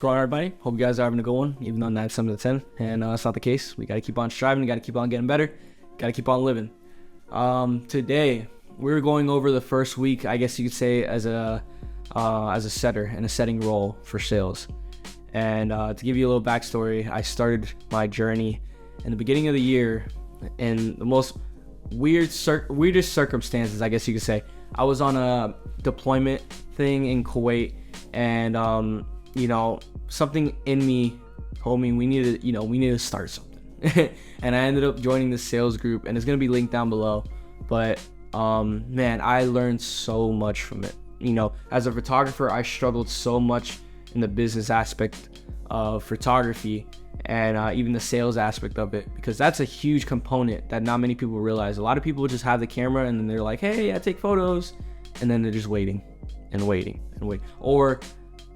Going on, everybody? Hope you guys are having a good one, even though 9 7 to 10. And it's not the case. We got to keep on striving. Got to keep on getting better. Got to keep on living. Today, we're going over the first week, I guess you could say, as a setter in a setting role for sales. And to give you a little backstory, I started my journey in the beginning of the year in the most weirdest circumstances, I guess you could say. I was on a deployment thing in Kuwait, and something in me told me we needed to start something. And I ended up joining this sales group, and it's going to be linked down below. But man, I learned so much from it. As a photographer, I struggled so much in the business aspect of photography and even the sales aspect of it, because that's a huge component that not many people realize. A lot of people just have the camera and then they're like, hey, I take photos, and then they're just waiting, or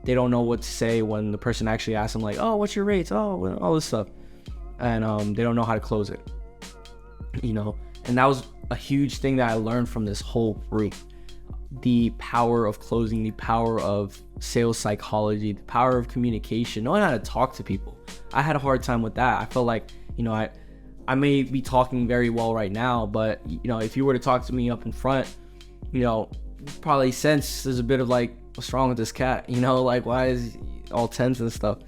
they don't know what to say when the person actually asks them, like, oh, what's your rates? Oh, all this stuff. And they don't know how to close it. And that was a huge thing that I learned from this whole group. The power of closing, the power of sales psychology, the power of communication, knowing how to talk to people. I had a hard time with that. I felt like, I may be talking very well right now, but, if you were to talk to me up in front, probably sense there's a bit of like, what's wrong with this cat? Like, why is he all tense and stuff?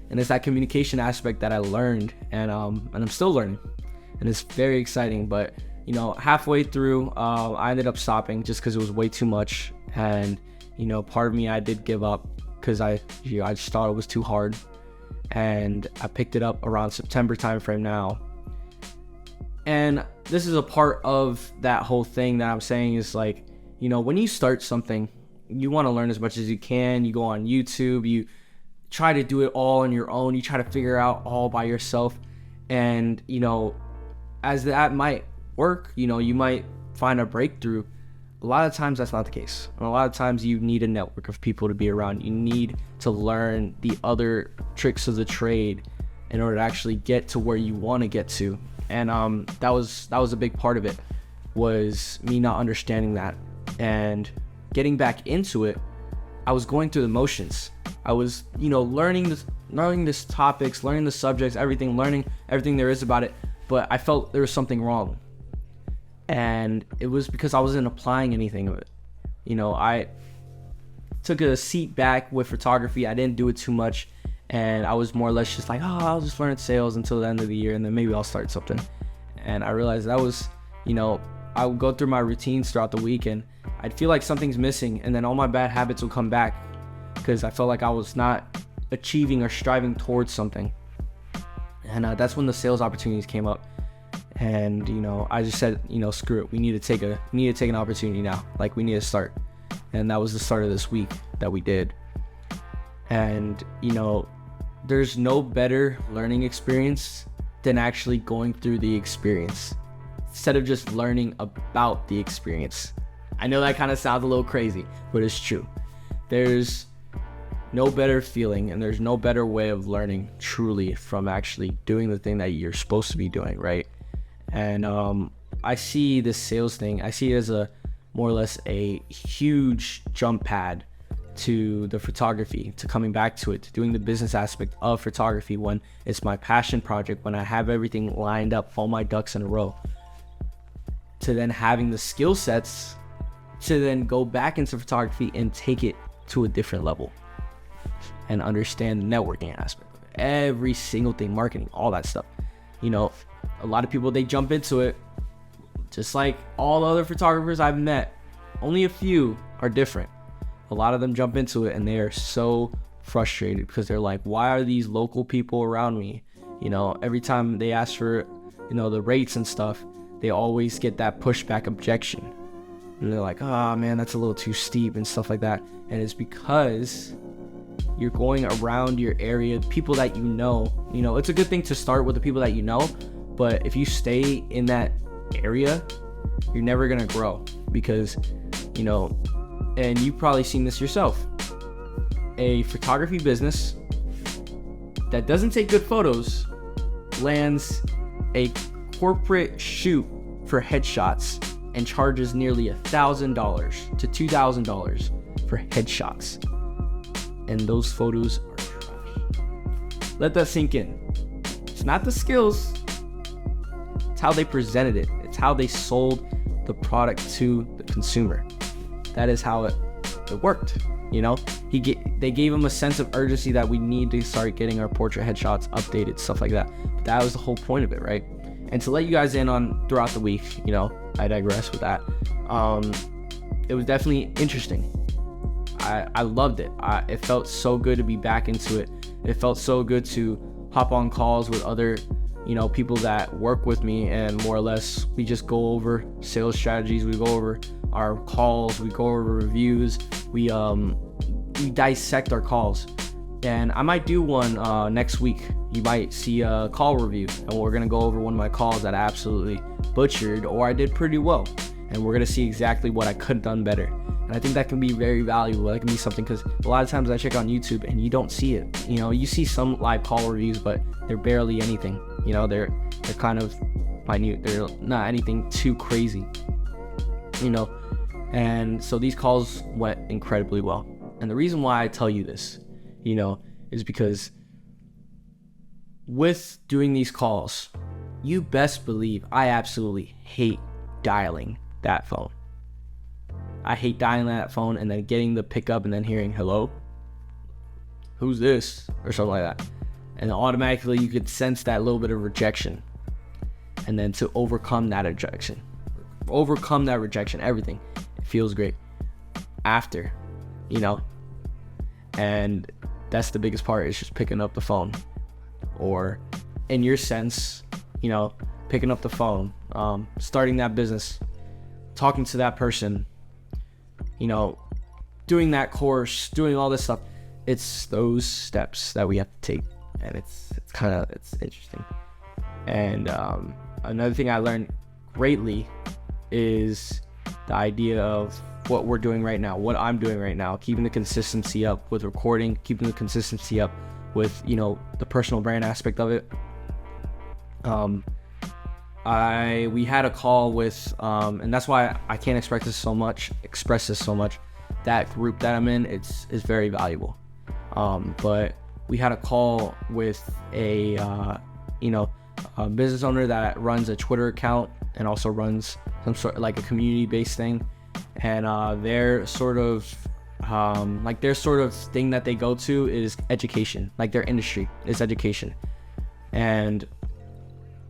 And it's that communication aspect that I learned, and I'm still learning, and it's very exciting. But halfway through, I ended up stopping just because it was way too much, and part of me, I did give up because I just thought it was too hard, and I picked it up around September timeframe now. And this is a part of that whole thing that I'm saying is like, when you start something, you want to learn as much as you can. You go on YouTube, you try to do it all on your own. You try to figure out all by yourself. And, as that might work, you might find a breakthrough. A lot of times that's not the case. And a lot of times you need a network of people to be around. You need to learn the other tricks of the trade in order to actually get to where you want to get to. And that was a big part of it, was me not understanding that. And getting back into it, I was going through the motions. I was, learning this topics, learning the subjects, learning everything there is about it. But I felt there was something wrong. And it was because I wasn't applying anything of it. I took a seat back with photography. I didn't do it too much. And I was more or less just like, I'll just learn sales until the end of the year, and then maybe I'll start something. And I realized that was, I would go through my routines throughout the week, and I'd feel like something's missing, and then all my bad habits would come back because I felt like I was not achieving or striving towards something. And that's when the sales opportunities came up. And I just said, screw it. We need to take an opportunity now. Like, we need to start. And that was the start of this week that we did. And there's no better learning experience than actually going through the experience instead of just learning about the experience. I know that kind of sounds a little crazy, but it's true. There's no better feeling, and there's no better way of learning truly from actually doing the thing that you're supposed to be doing, right? And I see this sales thing, I see it as a more or less a huge jump pad to the photography, to coming back to it, to doing the business aspect of photography when it's my passion project, when I have everything lined up, all my ducks in a row, to then having the skill sets to then go back into photography and take it to a different level and understand the networking aspect of it. Every single thing, marketing, all that stuff. A lot of people, they jump into it just like all the other photographers I've met. Only a few are different. A lot of them jump into it and they are so frustrated because they're like, why are these local people around me? Every time they ask for, the rates and stuff, they always get that pushback objection. And they're like, oh man, that's a little too steep and stuff like that. And it's because you're going around your area, people that it's a good thing to start with the people that but if you stay in that area, you're never gonna grow because, and you've probably seen this yourself. A photography business that doesn't take good photos lands a corporate shoot for headshots and charges nearly $1,000 to $2,000 for headshots. And those photos are trash. Let that sink in. It's not the skills. It's how they presented it. It's how they sold the product to the consumer. That is how it worked. You know, they gave him a sense of urgency that we need to start getting our portrait headshots updated, stuff like that. But that was the whole point of it, right? And to let you guys in on throughout the week, you know, I digress with that. It was definitely interesting. I loved it. It felt so good to be back into it. It felt so good to hop on calls with other, you know, people that work with me, and more or less we just go over sales strategies. We go over our calls. We go over reviews. We dissect our calls. And I might do one next week. You might see a call review, and we're gonna go over one of my calls that I absolutely butchered or I did pretty well, and we're gonna see exactly what I could have done better. And I think that can be very valuable. That can be something, because a lot of times I check on YouTube and you don't see it. You know, you see some live call reviews, but they're barely anything. You know, they're kind of minute. They're not anything too crazy. You know, and so these calls went incredibly well. And the reason why I tell you this, you know, is because with doing these calls, you best believe I absolutely hate dialing that phone. I hate dialing that phone and then getting the pickup and then hearing, hello, who's this, or something like that. And automatically you could sense that little bit of rejection. And then to overcome that rejection, everything, it feels great after, you know. And that's the biggest part, is just picking up the phone, or in your sense, you know, picking up the phone, starting that business, talking to that person, you know, doing that course, doing all this stuff. It's those steps that we have to take, and it's interesting. And another thing I learned greatly is the idea of what we're doing right now, what I'm doing right now, keeping the consistency up with recording, keeping the consistency up with, you know, the personal brand aspect of it. We had a call with, and that's why I can't express this so much. That group that I'm in, is very valuable. But we had a call with a business owner that runs a Twitter account and also runs some sort of like a community-based thing. And their sort of thing that they go to is education. Like their industry is education. And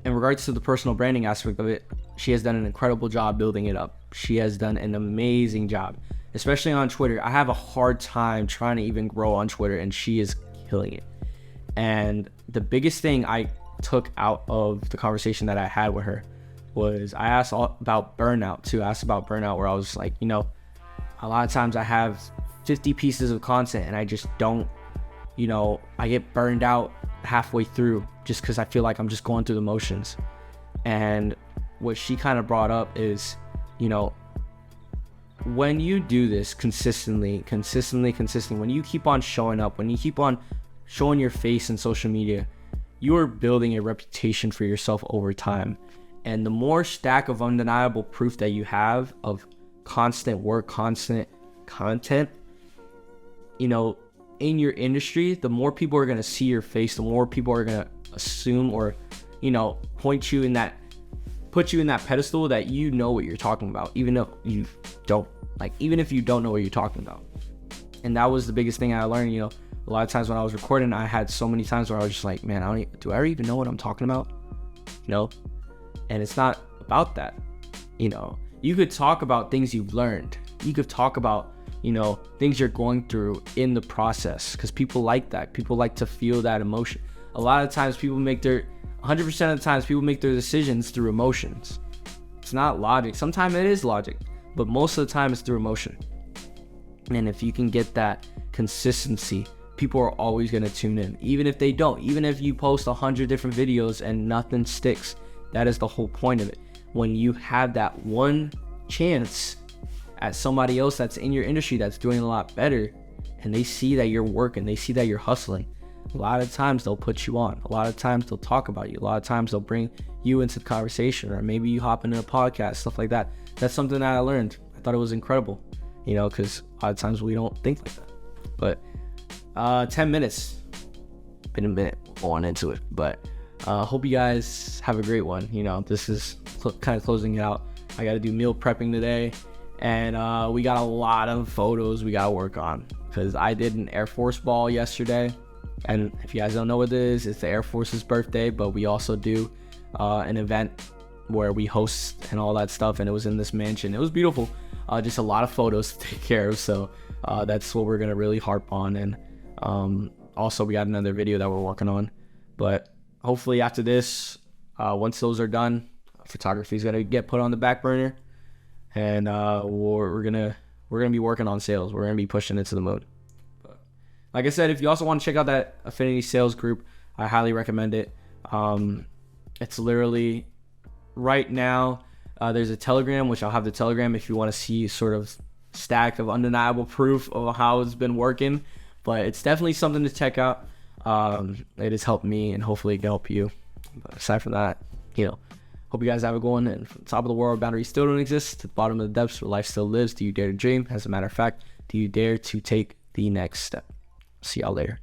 in regards to the personal branding aspect of it, she has done an incredible job building it up. She has done an amazing job, especially on Twitter. I have a hard time trying to even grow on Twitter, and she is killing it. And the biggest thing I took out of the conversation that I had with her was I asked about burnout too. I asked about burnout, where I was like, you know, a lot of times I have 50 pieces of content and I just don't, you know, I get burned out halfway through just because I feel like I'm just going through the motions. And what she kind of brought up is, you know, when you do this consistently, when you keep on showing up, when you keep on showing your face in social media, you are building a reputation for yourself over time. And the more stack of undeniable proof that you have of constant work, constant content, you know, in your industry, the more people are going to see your face, the more people are going to assume, or, you know, put you in that pedestal that you know what you're talking about, even if you don't know what you're talking about. And that was the biggest thing I learned. You know, a lot of times when I was recording, I had so many times where I was just like, man, do I even know what I'm talking about? You know? And it's not about that. You know, you could talk about things you've learned. You could talk about, you know, things you're going through in the process, because people like that. People like to feel that emotion. A lot of times 100% of the times people make their decisions through emotions. It's not logic. Sometimes it is logic, but most of the time it's through emotion. And if you can get that consistency, people are always going to tune in. Even if they don't, even if you post 100 different videos and nothing sticks, that is the whole point of it. When you have that one chance at somebody else that's in your industry that's doing a lot better, and they see that you're working, they see that you're hustling, a lot of times they'll put you on. A lot of times they'll talk about you. A lot of times they'll bring you into the conversation, or maybe you hop into a podcast, stuff like that. That's something that I learned. I thought it was incredible, you know, because a lot of times we don't think like that. But 10 minutes. been a minute going into it, but hope you guys have a great one. You know, this is kind of closing it out. I got to do meal prepping today, and we got a lot of photos we got to work on, because I did an Air Force ball yesterday, and if you guys don't know what it is, it's the Air Force's birthday, but we also do an event where we host and all that stuff, and it was in this mansion. It was beautiful. Just a lot of photos to take care of, so that's what we're gonna really harp on. And also we got another video that we're working on, but hopefully after this, once those are done, photography is gonna get put on the back burner, and we're gonna be working on sales. We're gonna be pushing it to the moon. But like I said, if you also want to check out that Affinity sales group, I highly recommend it. It's literally right now, there's a Telegram, which I'll have the Telegram if you want to see sort of stack of undeniable proof of how it's been working. But it's definitely something to check out. It has helped me, and hopefully it can help you. But aside from that, you know, hope you guys have a good one. And from the top of the world, boundaries still don't exist. To the bottom of the depths where life still lives, do you dare to dream? As a matter of fact, do you dare to take the next step? See y'all later.